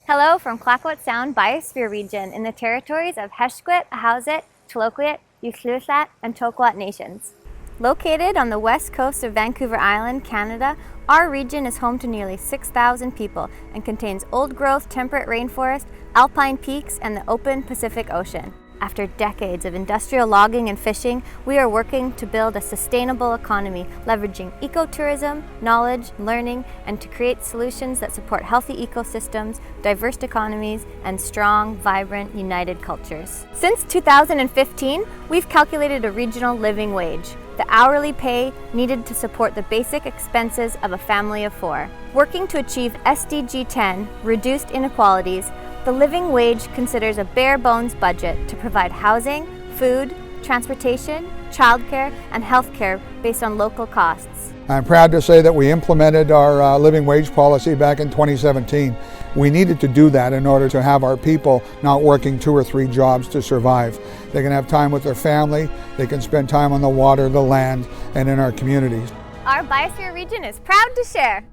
Hello from Clayoquot Sound Biosphere Region in the territories of Heshkwit, Ahousaht, Tloquet, Uxlooxat, and Toquat nations. Located on the west coast of Vancouver Island, Canada, our region is home to nearly 6,000 people and contains old-growth temperate rainforest, alpine peaks, and the open Pacific Ocean. After decades of industrial logging and fishing, we are working to build a sustainable economy, leveraging ecotourism, knowledge, learning, and to create solutions that support healthy ecosystems, diverse economies, and strong, vibrant, united cultures. Since 2015, we've calculated a regional living wage, the hourly pay needed to support the basic expenses of a family of 4. Working to achieve SDG 10, reduced inequalities, the living wage considers a bare-bones budget to provide housing, food, transportation, childcare, and healthcare based on local costs. I'm proud to say that we implemented our living wage policy back in 2017. We needed to do that in order to have our people not working 2 or 3 jobs to survive. They can have time with their family, they can spend time on the water, the land, and in our communities. Our Biosphere region is proud to share.